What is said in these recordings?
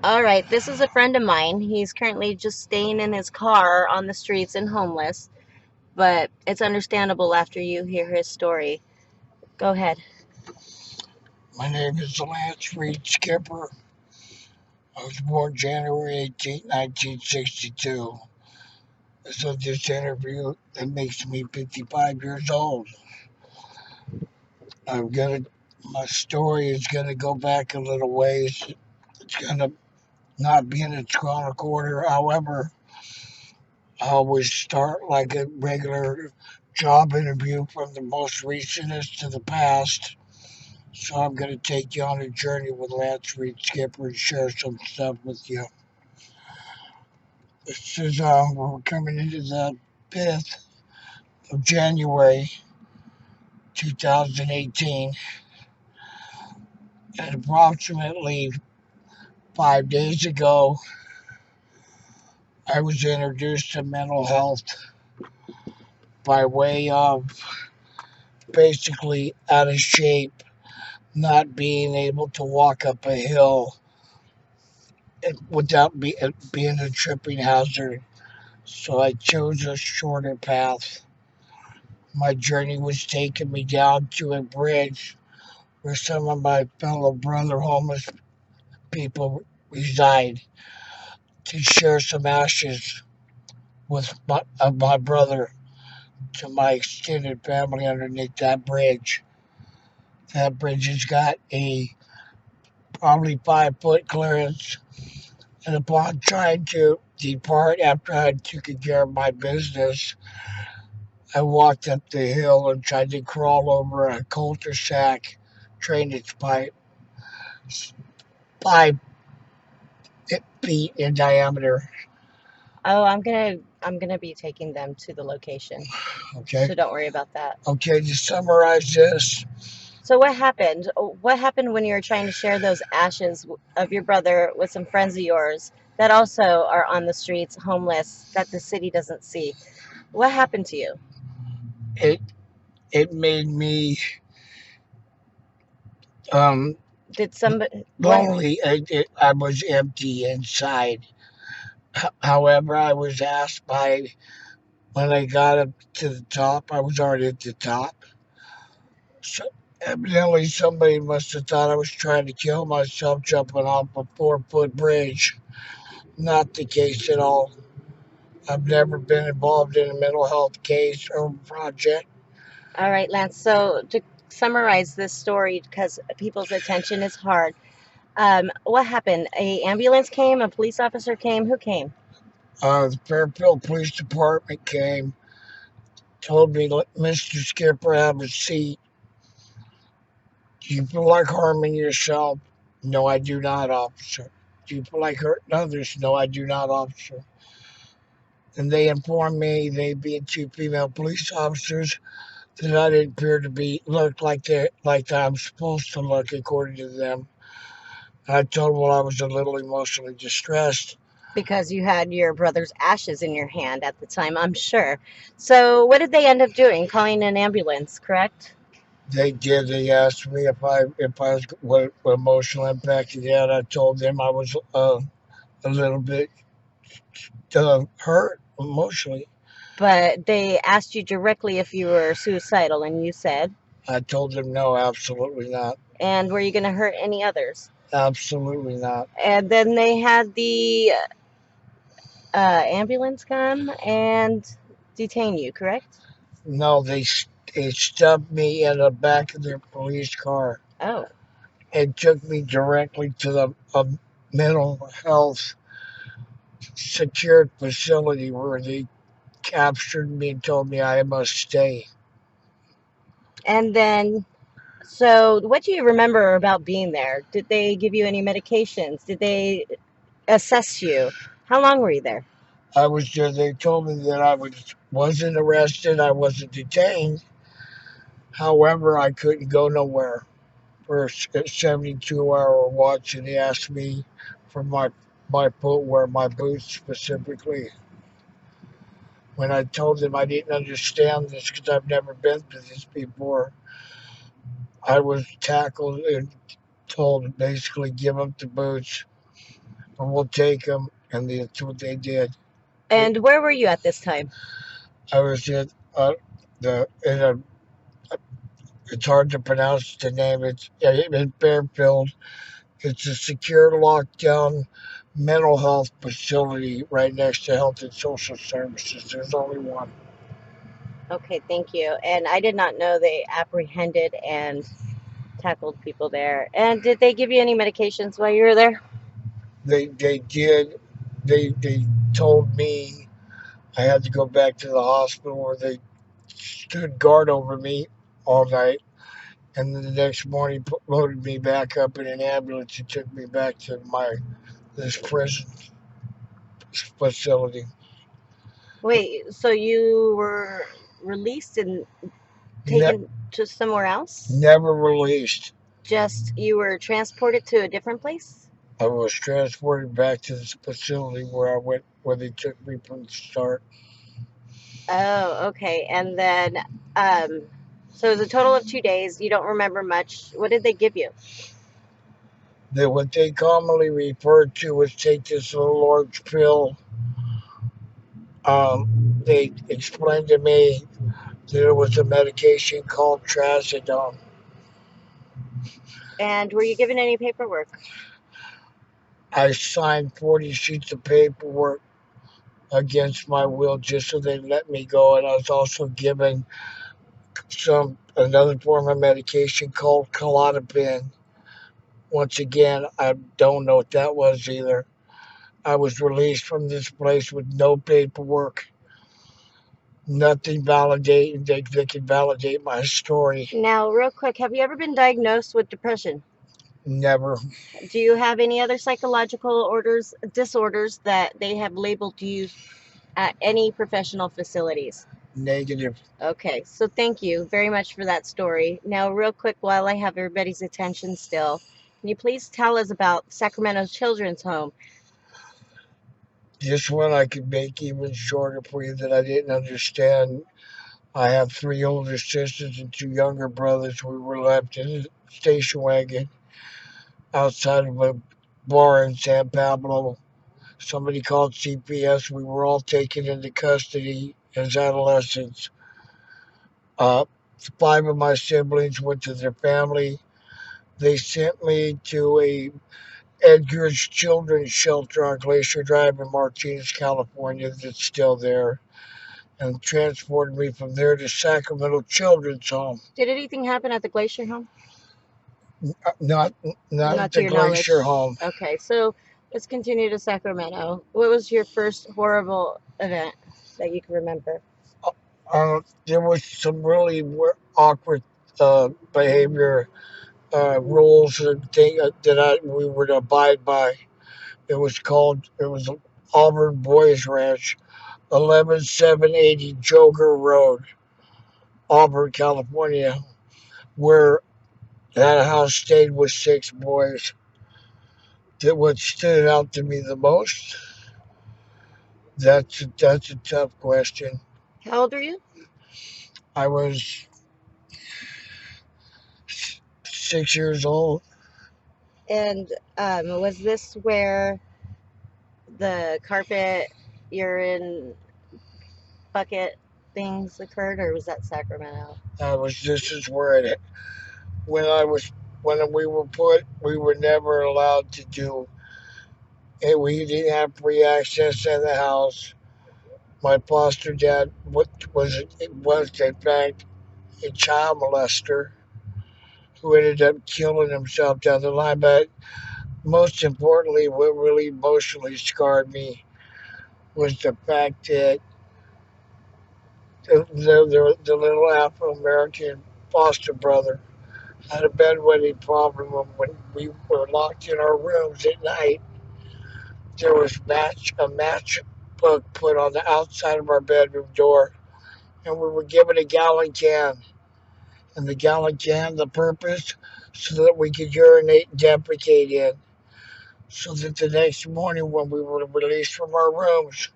All right, this is a friend of mine. He's currently just staying in his car on the streets and homeless, but it's understandable after you hear his story. Go ahead. My name is Lance Reed Skipper. I was born January 18th, 1962. So this interview that makes me 55 years old. I'm gonna my story is gonna go back a little ways. It's gonna not be in its chronological order. However, I always start like a regular job interview from the most recentest to the past. So I'm gonna take you on a journey with Lance Reed Skipper and share some stuff with you. This is we're coming into the 5th of January 2018, and approximately 5 days ago, I was introduced to mental health by way of basically out of shape, not being able to walk up a hill without being a tripping hazard. So I chose a shorter path. My journey was taking me down to a bridge where some of my fellow brother homeless people reside to share some ashes of my brother to my extended family underneath that bridge. That bridge has got a probably 5 foot clearance, and upon trying to depart after I had taken care of my business, I walked up the hill and tried to crawl over a cul-de-sac drainage pipe, 5 feet in diameter. Oh, I'm gonna be taking them to the location, Okay. so don't worry about that. Okay, to summarize this, So what happened? What happened when you were trying to share those ashes of your brother with some friends of yours that also are on the streets, homeless, that the city doesn't see? What happened to you? it it made me um, Did somebody what? lonely. I was empty inside. However, I was asked by when I got up to the top, I was already at the top. So evidently, somebody must have thought I was trying to kill myself jumping off a 4 foot bridge. Not the case at all. I've never been involved in a mental health case or project. All right, Lance. So to summarize this story, because people's attention is hard, what happened? A ambulance came, a police officer came. Who came? The Fairfield Police Department came, told me, "Let Mr. Skipper have a seat. Do you feel like harming yourself?" "No, I do not, officer." "Do you feel like hurting others?" "No, I do not, officer." And they informed me, they being 2 female police officers, that I didn't appear to be look like I'm supposed to look according to them. And I told them, well, I was a little emotionally distressed. Because you had your brother's ashes in your hand at the time, I'm sure. So what did they end up doing? Calling an ambulance, correct? They did. They asked me if I was what emotional impact it had. I told them I was a little bit hurt emotionally. But they asked you directly if you were suicidal, and you said, I told them no, absolutely not, and were you going to hurt any others? absolutely not. And then they had the ambulance come and detain you, correct? No, they stuffed me in the back of their police car Oh, and took me directly to the mental health secured facility where they captured me and told me I must stay. and then, so what do you remember about being there? Did they give you any medications? Did they assess you? How long were you there? I was there. They told me that wasn't arrested. I wasn't detained. However, I couldn't go nowhere for a 72-hour watch, and they asked me for my footwear, my boots specifically. When I told them I didn't understand this because I've never been through this before, I was tackled and told to basically give up the boots and we'll take them. And that's what they did. They, And where were you at this time? I was at in a. It's hard to pronounce the name. It's in Fairfield. It's a secure, lockdown mental health facility right next to Health and Social Services. There's only one. Okay, thank you. And I did not know they apprehended and tackled people there. And did they give you any medications while you were there? They did. They told me I had to go back to the hospital where they stood guard over me all night. And then the next morning, loaded me back up in an ambulance and took me back to this prison facility. Wait, so you were released and Ne- taken to somewhere else? Never released. Just you were transported to a different place? I was transported back to this facility where I went, where they took me from the start. Oh, okay. And then, um, so it was a total of 2 days. You don't remember much. What did they give you? What they commonly refer to as take this little orange pill. They explained to me that it was a medication called trazodone. And were you given any paperwork? I signed 40 sheets of paperwork against my will just so they let me go, and I was also given another form of medication called Klonopin. Once again, I don't know what that was either. I was released from this place with no paperwork, nothing validating they could validate my story. Now, real quick, have you ever been diagnosed with depression? Never. Do you have any other psychological disorders that they have labeled you at any professional facilities? Negative. Okay, so thank you very much for that story. Now, real quick, while I have everybody's attention still, can you please tell us about Sacramento Children's Home? This one I could make even shorter for you that I didn't understand. I have three older sisters and two younger brothers. We were left in a station wagon outside of a bar in San Pablo. Somebody called CPS. We were all taken into custody as adolescents. Uh, Five of my siblings went to their family. They sent me to a Edgar's Children's Shelter on Glacier Drive in Martinez, California, that's still there, and transported me from there to Sacramento Children's Home. Did anything happen at the Glacier Home? Not not Not at to the your knowledge. Glacier Home. Okay, so let's continue to Sacramento. What was your first horrible event that you can remember? There was some really awkward behavior rules and thing that we would abide by. It was Auburn Boys Ranch, 11780 Joker Road, Auburn, California, where that house stayed with six boys. That what stood out to me the most. That's a tough question. How old were you? I was 6 years old. And was this where the carpet urine bucket things occurred, or was that Sacramento? This is where it when I was when we were put. We were never allowed to do it. We didn't have free access in the house. My foster dad was in fact a child molester who ended up killing himself down the line. But most importantly, what really emotionally scarred me was the fact that the little Afro American foster brother had a bedwetting problem when we were locked in our rooms at night. There was a matchbook put on the outside of our bedroom door, and we were given a gallon can. And the gallon can, the purpose, so that we could urinate and defecate in. So that the next morning, when we were released from our rooms,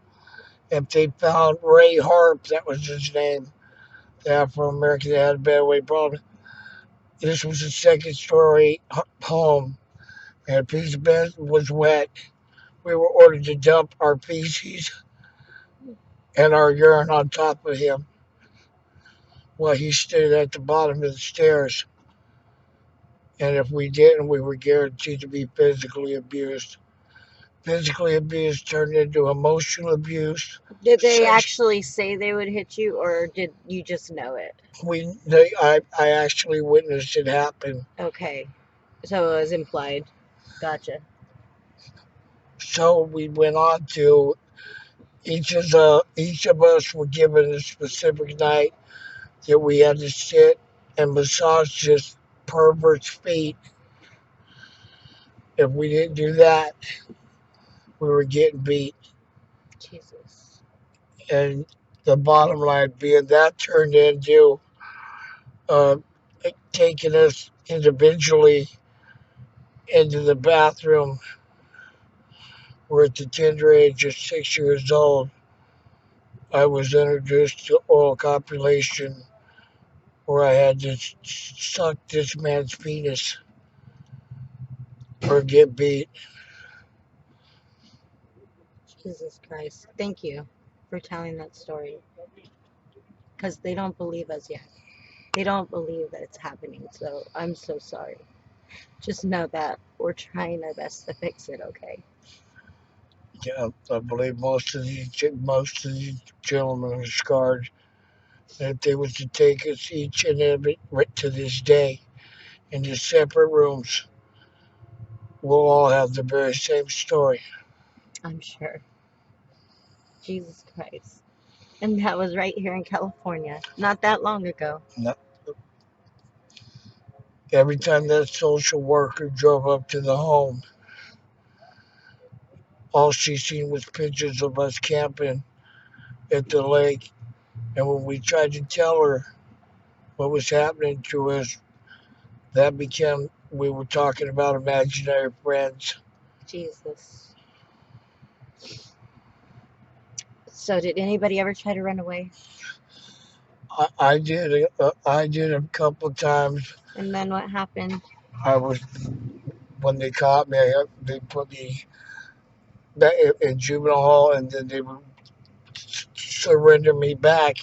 if they found Ray Harp, that was his name, the Afro American that had a bedwetting problem, this was a second story home, and a piece of bed was wet. We were ordered to dump our feces and our urine on top of him while he stood at the bottom of the stairs. And if we didn't, we were guaranteed to be physically abused. Physically abuse turned into emotional abuse. Did they Sex. actually say they would hit you, or did you just know it? I actually witnessed it happen. Okay, so it was implied. Gotcha. So we went on to each of us were given a specific night that we had to sit and massage this pervert's feet. If we didn't do that, we were getting beat. Jesus. And the bottom line being that turned into uh, taking us individually into the bathroom. We're at the tender age of 6 years old. I was introduced to oral copulation where I had to suck this man's penis or get beat. Jesus Christ. Thank you for telling that story. Because they don't believe us yet. They don't believe that it's happening. So I'm so sorry. Just know that we're trying our best to fix it, okay? Yeah, I believe most of these gentlemen are scarred. And if they was to take us each and every right to this day into separate rooms, we'll all have the very same story. I'm sure. Jesus Christ. And that was right here in California, not that long ago. No- Every time that social worker drove up to the home, all she seen was pictures of us camping at the lake. And when we tried to tell her what was happening to us, that became we were talking about imaginary friends. Jesus. So did anybody ever try to run away? I did a couple of times. And then what happened? I was when they caught me, they put me back in juvenile hall, and then they would surrender me back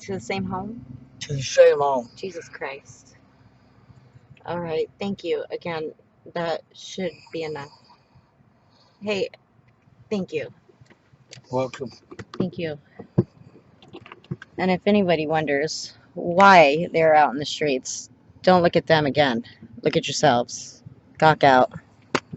To the same home? to the same home. Jesus Christ. All right. Thank you. Again, that should be enough. Hey, thank you. Welcome. Thank you. And if anybody wonders why they're out in the streets, don't look at them again. Look at yourselves. Gawk out.